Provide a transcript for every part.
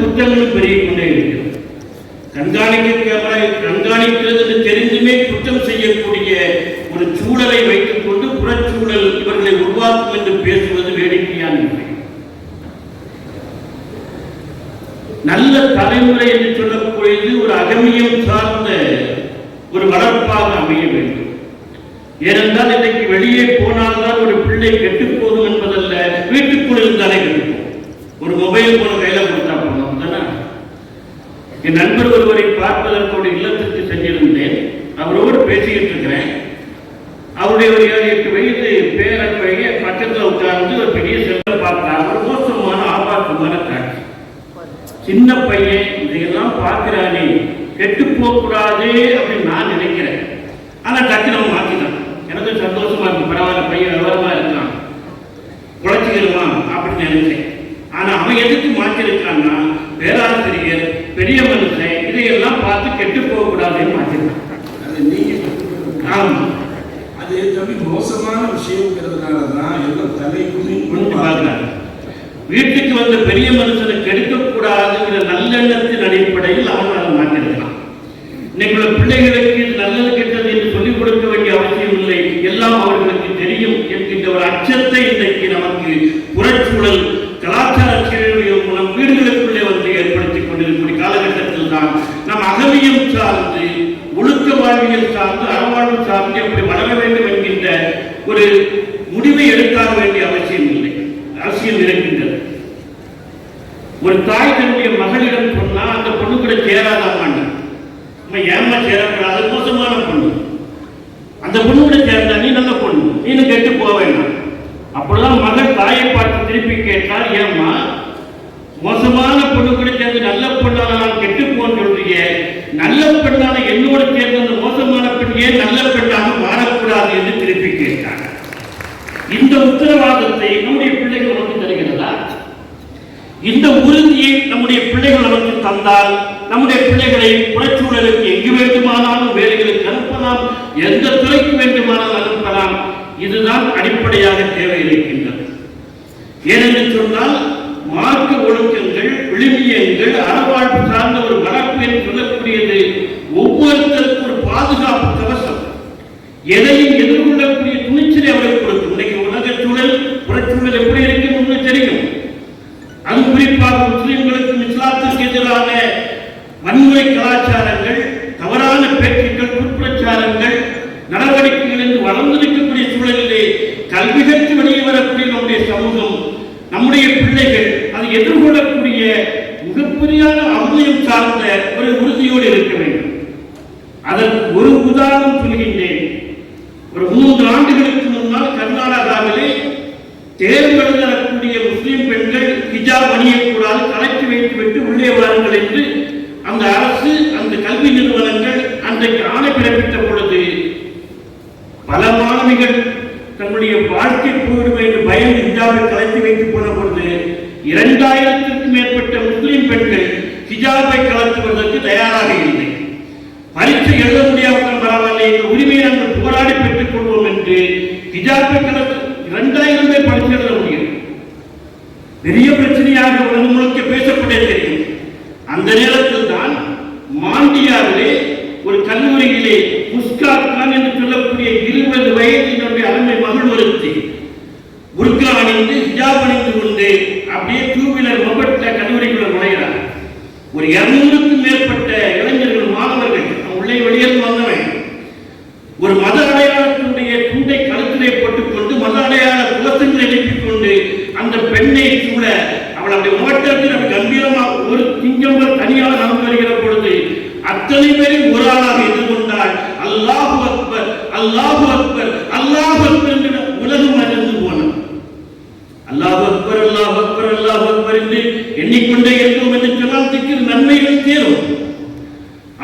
குற்றங்களும் பெருகிக் கொண்டே இருக்கிறது. கண்காணிக்கிறது என்று தெரிந்துமே குற்றம் செய்யக்கூடிய ஒரு சூழலை வைத்துக் கொண்டு புறச்சூழல் இவர்களை உருவாக்கும் என்று பேசுவது வேடிக்கையான இல்லை. நல்ல தலைமுறை என்று சொல்லக்கூடியது ஒரு அகமியம் சார்ந்த ஒரு வளர்ப்பாக அமைய வேண்டும். ஏனென்றால் இன்றைக்கு வெளியே போனால்தான் ஒரு பிள்ளை கெட்டுப் போதும் என்பதல்ல, வீட்டுக்குள் இருந்தாலே கெட்டுப்போம். ஒரு மொபைல் போன கையில கொடுத்தா போனோம் தானே. என் நண்பர் ஒருவரை பார்ப்பதற்கோடு இல்லத்திற்கு சென்றிருந்தேன். அவரோடு பேசிக்கிட்டு இருக்கிறேன். அவருடைய ஒரு 7-8 வயது பேரப்பைய பக்கத்தில் உட்கார்ந்து ஒரு பெரிய செல்ல பார்த்தா ஒரு மோசமான ஆபாசமான காட்சி. சின்ன பையன் இதையெல்லாம் பார்க்கிறானே, கெட்டு போகக்கூடாது அப்படின்னு நான் நினைக்கிறேன். ஆனா டக்குனு அவன் மாத்தினான். எனக்கு சந்தோஷமா இருக்கு, பரவாயில்ல பையன் விவரமா இருக்கான், குறைச்சிக்கணுமா அப்படின்னு நினைச்சேன். ஆனா அவன் எதுக்கு மாற்றிருக்கான்னா, பேராசிரியர் பெரிய மனுஷன் இதையெல்லாம் பார்த்து கெட்டு போகக்கூடாதுன்னு மாற்றிருக்கான். அது நீங்க ஆமா, அது தம்பி மோசமான விஷயம்ங்கிறதுனாலதான் எல்லாம் தலை குனிந்து பார்க்கிறாங்க. வீட்டுக்கு வந்த பெரிய மனுஷனை கெடுக்கக்கூடாதுங்கிற நல்லெண்ணத்தின் அடிப்படையில் அவன் அதை மாற்றிருக்கலாம். இன்னைக்கு பிள்ளைகளுக்கு நல்லது கெட்டது என்று சொல்லிக் கொடுக்க வேண்டிய அவசியம் இல்லை, எல்லாம் அவர்களுக்கு தெரியும் என்கின்ற ஒரு அச்சத்தை இன்றைக்கு நமக்கு புறச்சூழல் கலாச்சார சீரழிவு மூலம் வீடுகளுக்குள்ளே வந்து ஏற்படுத்திக் கொண்டிருக்கிற காலகட்டத்தில் தான் நாம் அகமியம் சார்ந்து ஒழுக்க வாழ்வியல் சார்ந்து அறவாழ்வு சார்ந்து எப்படி வளர வேண்டும் என்கின்ற ஒரு முடிவை எடுக்க வேண்டிய அவசியம் இல்லை, அவசியம் இருக்கின்றது. ஒரு தாய் தன்னுடைய மகளிடம் சொன்னா அந்த பொண்ணு கூட சேராதான், நம்ம ஏமா சேரக்கூடாது, மோசமான பொண்ணு, அந்த பொண்ணு கூட சேர்ந்தா நீ நல்ல பொண்ணு, நீனு கெட்டு போக வேண்டாம். அப்பொழுதுதான் மகள் தாயை பார்த்து திருப்பி கேட்டால், ஏமா மோசமான பொண்ணு கூட சேர்ந்து நல்ல பொண்ணான நான் கெட்டு போன்னு சொல்றீங்க, நல்ல பெண்ணான என்னோட சேர்ந்த அந்த மோசமான பெண் ஏன் நல்ல பெண்ணாக மாறக்கூடாது என்று திருப்பி கேட்டாங்க. இந்த உத்தரவாதத்தை நம்முடைய பிள்ளைகள் நமக்கு தருகிறதா? இந்த உறுதியை நம்முடைய பிள்ளைகள் நமக்கு தந்தால் நம்முடைய பிள்ளைகளை புறச்சூழலுக்கு எங்கு வேண்டுமானாலும் வேலைகளுக்கு அனுப்பலாம், எந்த துறைக்கு வேண்டுமானாலும் அனுப்பலாம். இதுதான் அடிப்படையாக தேவை இருக்கின்றது. ஏனென்று சொன்னால் மார்க்க ஒழுக்கங்கள், விழுமியங்கள், அறவாழ்வு சார்ந்த ஒரு வளர்ப்பு என்று சொல்லக்கூடியது ஒவ்வொருத்தருக்கும் ஒரு பாதுகாப்பு கவசம், எதையும் எதிர்கொள்ளக்கூடிய துணிச்சலை அவர்கள் கொடுக்கும். இன்னைக்கு உலக சூழல் புறச்சூழல் எப்படி இருக்கும் என்று தெரியும். அது குறிப்பாக முஸ்லிம்களுக்கும் இஸ்லாத்திற்கு எதிரான வன்முறை கலாச்சாரங்கள், தவறான பேச்சுக்கள், குற்றச்சாரங்கள், நடவடிக்கைகள் என்று வளர்ந்திருக்கக்கூடிய சூழலிலே கல்வி கற்று வெளியே வரக்கூடிய நம்முடைய சமூகம், நம்முடைய பிள்ளைகள் அதை எதிர்கொள்ளக்கூடிய மிகப்பெரிய அவசியம் சார்ந்த ஒரு உறுதியோடு இருக்க வேண்டும். அதற்கு ஒரு உதாரணம் சொல்கின்றேன். ஒரு 3 ஆண்டுகளுக்கு முன்னால் கர்நாடகாவிலே தேர்வு எழுதக்கூடிய முஸ்லிம் பெண்கள் ஹிஜாப் அணியக்கூடாது, கலக்கி வைத்துவிட்டு உள்ளே வாருங்கள் என்று அந்த அரசு, அந்த கல்வி நிறுவனங்கள் அன்றைக்கு ஆணை பிறப்பித்த பொழுது பல மாணவிகள் தன்னுடைய வாழ்க்கை போய்விடும் என்று பயந்து ஹிஜாபை கலத்தி வைத்து போன பொழுது 2000க்கும் மேற்பட்ட முஸ்லிம் பெண்கள் ஹிஜாபை கலத்துவதற்கு தயாராக இல்லை. பரீட்சை எழுத முடியாமல் பரவாயில்லை, எங்கள் உரிமையை நாங்கள் போராடி பெற்றுக் கொள்வோம் என்று ஹிஜாபை கலத்து 2000 பேர் பரீட்சை எழுத முடியும். பெரிய பிரச்சனையாக உலகம் முழுக்க பேசப்பட்டே தெரியும். அந்த நேரத்தில் தான் மாண்டியாவிலே ஒரு கல்லூரியிலே முஸ்காத் கான் என்று சொல்லக்கூடிய 20 வயதினுடைய அருமை மகள் ஒருத்தி புர்கா அணிந்து ஹிஜாப் அணிந்து கொண்டு அப்படியே 2 வீலர் மொபட்ட கல்லூரிக்குள்ள நுழைகிறார். ஒரு 200க்கும் மேற்பட்ட இளைஞர்கள், மாணவர்கள் உள்ளே வெளியில் வந்தவன் ஒரு மத அடையாளத்தினுடைய துண்டை கழுத்திலே போட்டுக்கொண்டு மத அடையாள குலசங்களை எழுப்பிக் கொண்டு அந்த பெண்ணை சூழ அவள் அப்படி ஓட்டத்தில் கம்பீரமாக ஒரு திங்கம்பர் தனியாக நடந்து வருகிற பொழுது அத்தனை பேரையும் ஒரு ஆளாக எதிர்கொண்டால் அல்லாஹு அக்பர், அல்லாஹு அக்பர், அல்லாஹு அக்பர் என்று உலகம் அறிந்து போனோம். அல்லாஹு அக்பர், அல்லாஹு அக்பர், அல்லாஹு அக்பர் என்று எண்ணிக்கொண்டே இருந்தோம் என்று சொன்னால் திக்கிற நன்மைகள் தேரும்.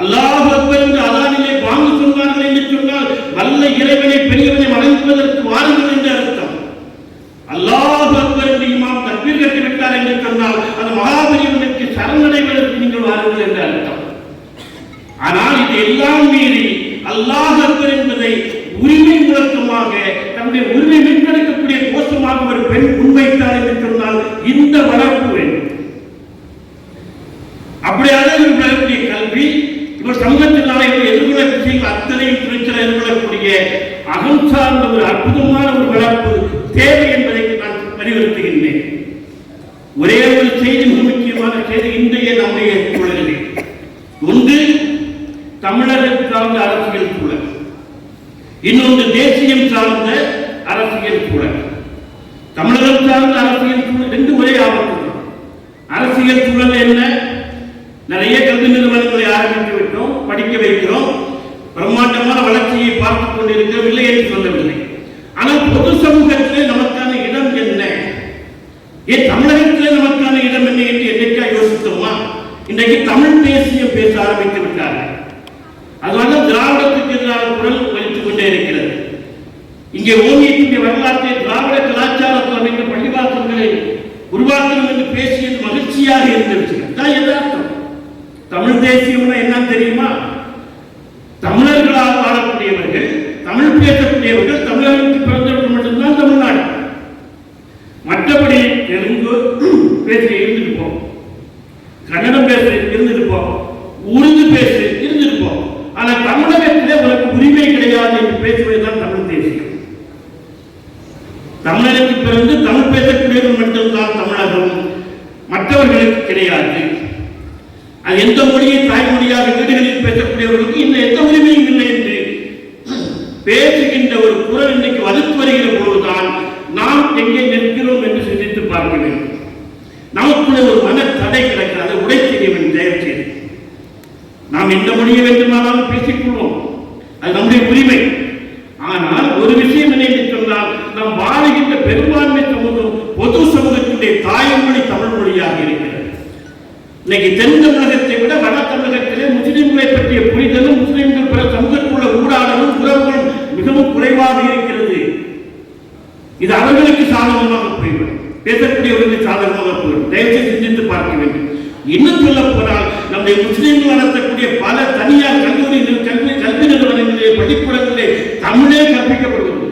அல்லாஹு அக்பர் என்று அதானிலே வாங்க சொன்னார்கள் என்று சொன்னால் வல்ல இறைவனை, பெரியவனை வணங்குவதற்கு வாருங்கள் என்று அர்த்தம். அல்லாஹு அக்பர் என்று இமாம் தக்பீர் கட்டிவிட்டார் என்று சொன்னால் அந்த மகாபெரியவனுக்கு சரணடைவதற்கு நீங்கள் வாருங்கள் என்று அர்த்தம். ஆனால் இது எல்லாம் மீறி அல்லாஹ் அக்பர் என்பதை உரிமை முழக்கமாக, நம்முடைய உரிமை மீட்டெடுக்கக்கூடிய கோஷமாக ஒரு பெண் முன்வைத்தார் என்று சொன்னால் இந்த வளர்ப்பு வேண்டும். அப்படியாக இவர் வளரக்கூடிய கல்வி, இவர் சமூகத்தில் நாளைக்கு எதிர்கொள்ள விஷயங்கள் அத்தனையும் துணிச்சல் எதிர்கொள்ளக்கூடிய அகம் சார்ந்த ஒரு அற்புதமான ஒரு வளர்ப்பு தேவை என்பதை நான் வலியுறுத்துகின்றேன். ஒரே ஒரு செய்தி, மிக முக்கியமான செய்தி இன்றைய நம்முடைய சூழலில். ஒன்று தமிழகம் சார்ந்த அரசியல் சூழல், இன்னொன்று தேசியம் சார்ந்த அரசியல் சூழல். தமிழகம் சார்ந்த அரசியல் சூழல் ரெண்டு ஒரே ஆபத்து. அரசியல் சூழல் என்ன? நிறைய கல்வி நிறுவனங்களை ஆரம்பித்து விட்டோம், படிக்க வைக்கிறோம், பிரம்மாண்டமான வளர்ச்சியை பார்த்துக் கொண்டிருக்கவில்லை என்று சொல்லவில்லை. ஆனால் பொது சமூகத்திலே நமக்கான இடம் என்ன? ஏன் தமிழகத்திலே நமக்கான இடம் என்ன என்று என்னைக்கா யோசித்தோமா? இன்றைக்கு தமிழ் தேசியம் பேச ஆரம்பித்து விட்டார்கள். அதனால திராவிடத்துக்கு எதிரான குரல் வலித்துக் கொண்டே இருக்கிறது. இங்கே ஓவியத்தினுடைய வரலாற்றை திராவிட கலாச்சாரத்தில் அமைந்த பள்ளிவாசல்களை உருவாக்கணும் என்று பேசியது மகிழ்ச்சியாக இருந்துச்சு. யதார்த்தம். தமிழ் தேசியம்னா என்ன தெரியுமா? தமிழர்களால் வாழக்கூடியவர்கள், தமிழ் பேசக்கூடியவர்கள், தமிழகத்தில் பிறந்தவர்கள் மட்டும்தான் தமிழ்நாடு. மற்றபடி தெலுங்கு பேச இருந்திருப்போம், கன்னடம் பேச இருந்திருப்போம், உருது பேச இருந்திருப்போம். ஆனால் தமிழகத்திலே உனக்கு உரிமை கிடையாது என்று பேசுவதுதான் தமிழ் தேசியம். தமிழகத்தில் பிறந்து தமிழ் பேசக்கூடியவர்கள் மட்டும்தான் தமிழகம், மற்றவர்களுக்கு கிடையாது. அது எந்த மொழியை தாய்மொழியாக வீடுகளில் பேசக்கூடியவர்களுக்கு இன்னும் எந்த உரிமையும் இல்லை என்று பேசுகின்ற ஒரு குரல் இன்றைக்கு வலுத்து வருகிற போதுதான் நாம் எங்கே நிற்கிறோம் என்று சிந்தித்து பார்க்க வேண்டும். நமக்குள்ளே ஒரு மன தடை கிடக்கிறது, உடைக்க வேண்டும். தயவு செய்து நாம் எந்த மொழியை வேண்டுமானாலும் பேசிக்கொள்வோம், அது நம்முடைய உரிமை. ஆனால் ஒரு விஷயம் என்னென்று சொன்னால், நாம் வாழுகின்ற பெரும்பான்மை சமூகம் பொது சமூகத்தினுடைய தாய்மொழி தமிழ் மொழியாக இருக்கிறது. இன்னைக்கு தென் தமிழகத்தை விட வட தமிழகத்திலே முஸ்லிம்களை பற்றிய புரிதலும், முஸ்லிம்கள் பிற சமூகத்துள்ள ஊடாடலும் உறவுகளும் மிகவும் குறைவாக இருக்கிறது. இது அவர்களுக்கு சாதகமாக போய்விடும், பேசக்கூடியவர்களுக்கு சாதகமாக போய்விடும். தயவுசெய்து சிந்தித்து பார்க்க வேண்டும். இன்னும் சொல்ல போனால், நம்முடைய முஸ்லிம்கள் நடத்தக்கூடிய பல தனியார் கல்லூரிகள், கல்வி நிறுவனங்களிலே, பள்ளிக்கூடங்களிலே தமிழே கற்பிக்கப்படுவது.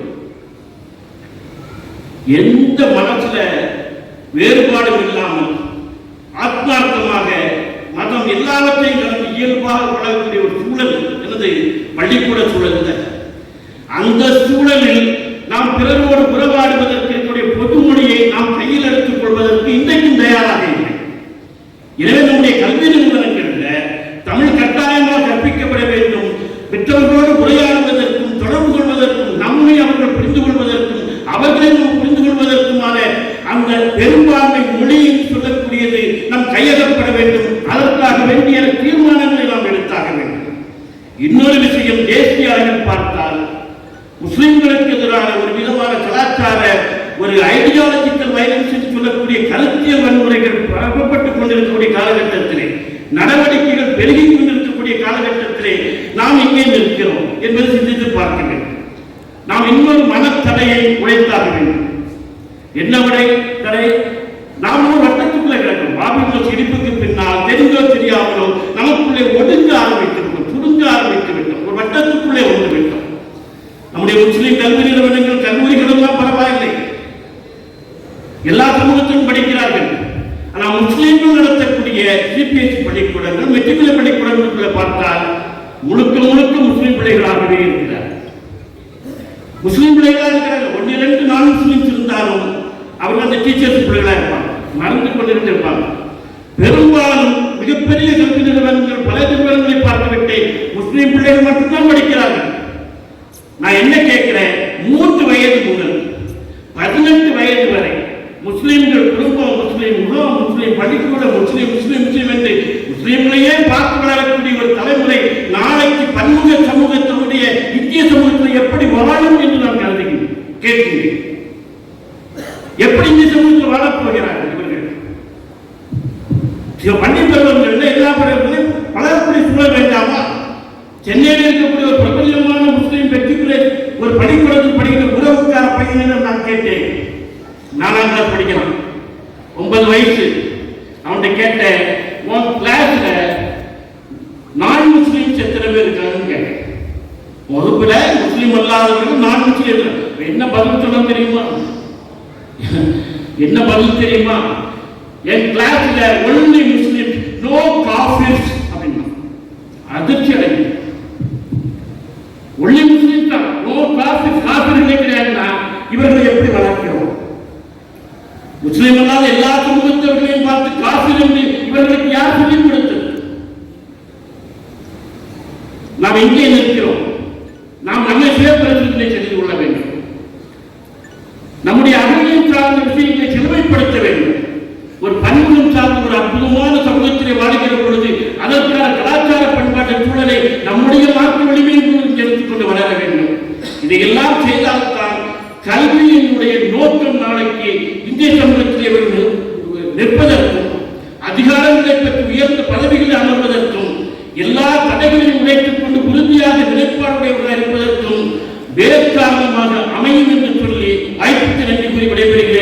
எந்த மனசுல வேறுபாடும் இல்லாமல் ஆத்மார்த்தமாக மதம் எல்லாவற்றையும் கலந்து இயல்பாக வளரக்கூடிய ஒரு சூழல் எனது பள்ளிக்கூட சூழல். அந்த சூழலில் நாம் பிறரோடு உறவாடுவதற்கு என்னுடைய பொது மொழியை நாம் கையில் எடுத்துக் கொள்வதற்கு இன்றைக்கும் தயாராக இல்லை. எனவே நம்முடைய கல்வி நிறுவனங்களில் தமிழ் கட்டாயமாக கற்பிக்கப்பட வேண்டும். பெற்றவர்களோடு உரையாடுவதற்கும் தொடர்பு கொள்வதற்கும், நம்மை அவர்கள் புரிந்து கொள்வதற்கும், அவர்களை நாம் புரிந்து கொள்வதற்குமான அந்த பெரும்பான்மை மொழியை சொல்லக்கூடியது நம் கையகப்பட வேண்டும். அதற்காக வேண்டிய தீர்மானங்களை நாம் எடுத்தாக வேண்டும். இன்னொரு விஷயம், தேசிய அளவில் பார்த்தால் முஸ்லிம்களுக்கு எதிரான ஒரு விதமான கலாச்சார, ஒரு ஐடியாலஜிக்கல் வயலன்ஸ் என்று சொல்லக்கூடிய கருத்தியல் வன்முறைகள் பரப்பப்பட்டுக் கொண்டிருக்கக்கூடிய காலகட்டத்திலே, நடவடிக்கைகள் பெருகிக் கொண்டிருக்கக்கூடிய காலகட்டத்திலே நாம் எங்கே நிற்கிறோம் என்பதை சிந்தித்து பார்க்க வேண்டும். நாம் இன்னொரு மனத்தடையை உழைத்தாக வேண்டும். என்ன தடை? நாம் ஒரு வட்டத்துக்குள்ளே கிடக்கும். பாபிலோன் இடிப்புக்கு பின்னால் தெரிந்தோ தெரியாமலோ நமக்குள்ளே ஒடுங்க ஆரம்பித்திருக்கும், சுடுங்க ஆரம்பித்திருக்கும், ஒரு வட்டத்துக்குள்ளே ஒன்று விட்டோம். நம்முடைய முஸ்லிம் கல்வி நிறுவனங்கள், கல்லூரிகள் எல்லாம் பரவாயில்லை, எல்லா சமூகத்திலும் படிக்கிறார்கள். ஆனால் முஸ்லிம்கள் நடத்தக்கூடிய சிபிஎஸ்இ பள்ளிக்கூடங்கள், மெட்ரிகுலேட் பள்ளிக்கூடங்களை பார்த்தால் முழுக்க முழுக்க முஸ்லிம் பிள்ளைகளாகவே இருக்கிறார். முஸ்லிம் பிள்ளைகளாக இருக்கிறார்கள். 1-2 நான் முஸ்லிம்ஸ் இருந்தாலும் அவர்கள் அந்த டீச்சர்ஸ் பிள்ளைகளாக இருப்பாங்க, மறந்து கொண்டிருந்து இருப்பாங்க. பெரும்பாலும் மிகப்பெரிய கல்வி நிறுவனங்கள், பல நிறுவனங்களை பார்த்துவிட்டு முஸ்லிம் பிள்ளைகள் மட்டும்தான் படிக்கிறார்கள். நான் என்ன கேட்கிறேன், 3 வயது முதல் 18 வயது வரை முஸ்லிம்கள் குடும்பம் முஸ்லிம், முகம் முஸ்லிம், பள்ளிக்கூட முஸ்லிம், முஸ்லிம் முஸ்லிம் என்று முஸ்லிம்களையே பார்த்து வளரக்கூடிய ஒரு தலைமுறை நாளைக்கு பன்முக சமூகத்தினுடைய இந்திய சமூகத்தில் எப்படி வாழும் என்று நான் கேட்கிறேன். எப்படி இந்திய சமூகத்தில் வாழப்போகிறார்கள் இவர்கள்? பள்ளி பருவங்கள் எல்லா பருவங்களையும் வளரக்கூடிய சூழல் வேண்டாமா? சென்னையில் இருக்கக்கூடிய ஒரு பிரபலமான முஸ்லிம் வெற்றிக்குள்ளே ஒரு பள்ளிக்கூடத்தில் படிக்கிற உறவுக்கார பையனிடம் நான் கேட்டேன். 4ஆம் கிளாஸ் படிக்கிறான், 9 வயசு. அவன்கிட்ட கேட்டேன், உன் கிளாஸ்ல நான் முஸ்லிம்ஸ் எத்தனை பேர் இருக்காங்கன்னு கேட்டேன். வகுப்புல முஸ்லீம் அல்லாதவர்கள் நான் முஸ்லீம். என்ன பதில் சொல்ல தெரியுமா? என்ன பதில் தெரியுமா? என் கிளாஸ்ல ஒன்லி முஸ்லிம், நோ காஃபி நாம் எங்கே நிற்கிறோம்? நாம் நம்மை சுயபரிசீலனை செய்து கொள்ள வேண்டும். நம்முடைய அகலியம் சார்ந்த விஷயத்தை செழுமைப்படுத்த வேண்டும். ஒரு பன்முகம் சார்ந்த ஒரு அற்புதமான சமூகத்திலே வாழ்கிற பொழுது அதற்கான கலாச்சார பண்பாட்டு சூழலை நம்முடைய மாற்று வலிமையை எடுத்துக் கொண்டு வளர வேண்டும். இதையெல்லாம் செய்தால்தான் கல்வியினுடைய நோக்கம் நாளைக்கு இந்திய சமூகத்திலே நிற்பதற்கும் அதிகாரங்களை பற்றி உயர்ந்த பதவிகளில் அமர்வதற்கும் எல்லா தடைகளையும் உடைத்துக் கொண்டு உறுதியாக நிலைப்பாடுடையவர்களாக இருப்பதற்கும் வேறு காரணமாக அமையும் என்று சொல்லி வாய்ப்புக்கு நன்றி கூறி விடைபெறுகிறேன்.